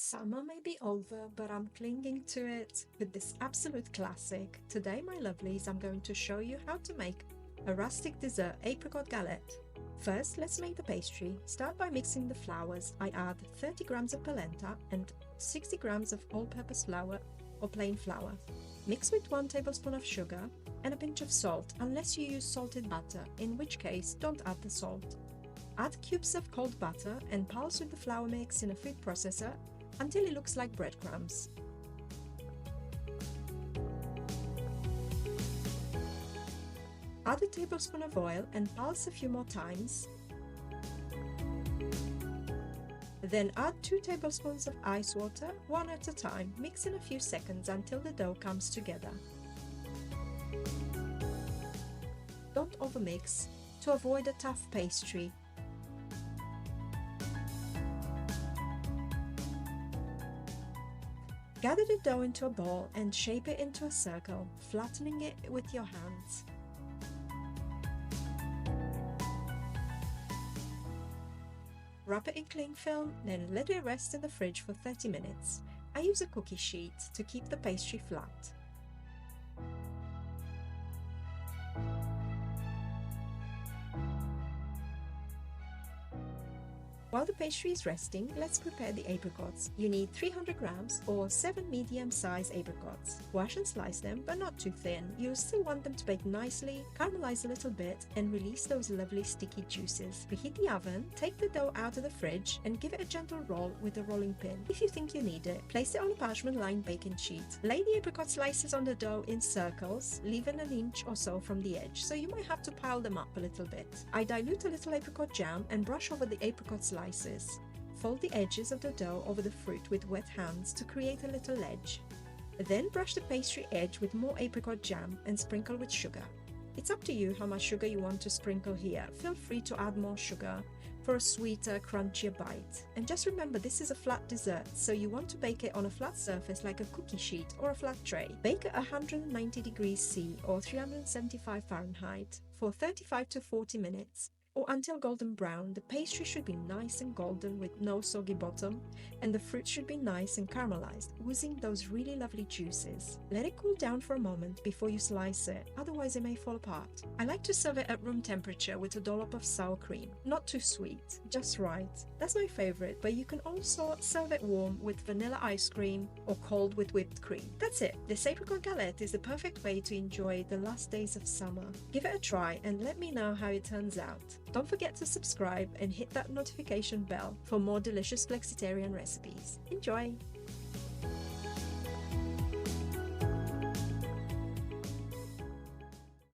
Summer may be over, but I'm clinging to it with this absolute classic. Today, my lovelies, I'm going to show you how to make a rustic dessert apricot galette. First, let's make the pastry. Start by mixing the flours. I add 30 grams of polenta and 60 grams of all-purpose flour or plain flour. Mix with 1 tablespoon of sugar and a pinch of salt, unless you use salted butter, in which case don't add the salt. Add cubes of cold butter and pulse with the flour mix in a food processor until it looks like breadcrumbs. Add a tablespoon of oil and pulse a few more times. Then add 2 tablespoons of ice water, one at a time. Mix in a few seconds until the dough comes together. Don't overmix to avoid a tough pastry. Gather the dough into a ball and shape it into a circle, flattening it with your hands. Wrap it in cling film, then let it rest in the fridge for 30 minutes. I use a cookie sheet to keep the pastry flat. While the pastry is resting, let's prepare the apricots. You need 300 grams or 7 medium-sized apricots. Wash and slice them, but not too thin. You'll still want them to bake nicely, caramelize a little bit, and release those lovely sticky juices. Preheat the oven, take the dough out of the fridge, and give it a gentle roll with a rolling pin. If you think you need it, place it on a parchment-lined baking sheet. Lay the apricot slices on the dough in circles, leaving an inch or so from the edge, so you might have to pile them up a little bit. I dilute a little apricot jam and brush over the apricot slices. Fold the edges of the dough over the fruit with wet hands to create a little ledge. Then brush the pastry edge with more apricot jam and sprinkle with sugar. It's up to you how much sugar you want to sprinkle here. Feel free to add more sugar for a sweeter, crunchier bite. And just remember, this is a flat dessert, so you want to bake it on a flat surface like a cookie sheet or a flat tray. Bake at 190 degrees C or 375 Fahrenheit for 35 to 40 minutes. Or until golden brown. The pastry should be nice and golden with no soggy bottom, and the fruit should be nice and caramelized, oozing those really lovely juices. Let it cool down for a moment before you slice it, otherwise it may fall apart. I like to serve it at room temperature with a dollop of sour cream. Not too sweet, just right. That's my favorite, but you can also serve it warm with vanilla ice cream or cold with whipped cream. That's it. This apricot galette is the perfect way to enjoy the last days of summer. Give it a try and let me know how it turns out. Don't forget to subscribe and hit that notification bell for more delicious flexitarian recipes. Enjoy!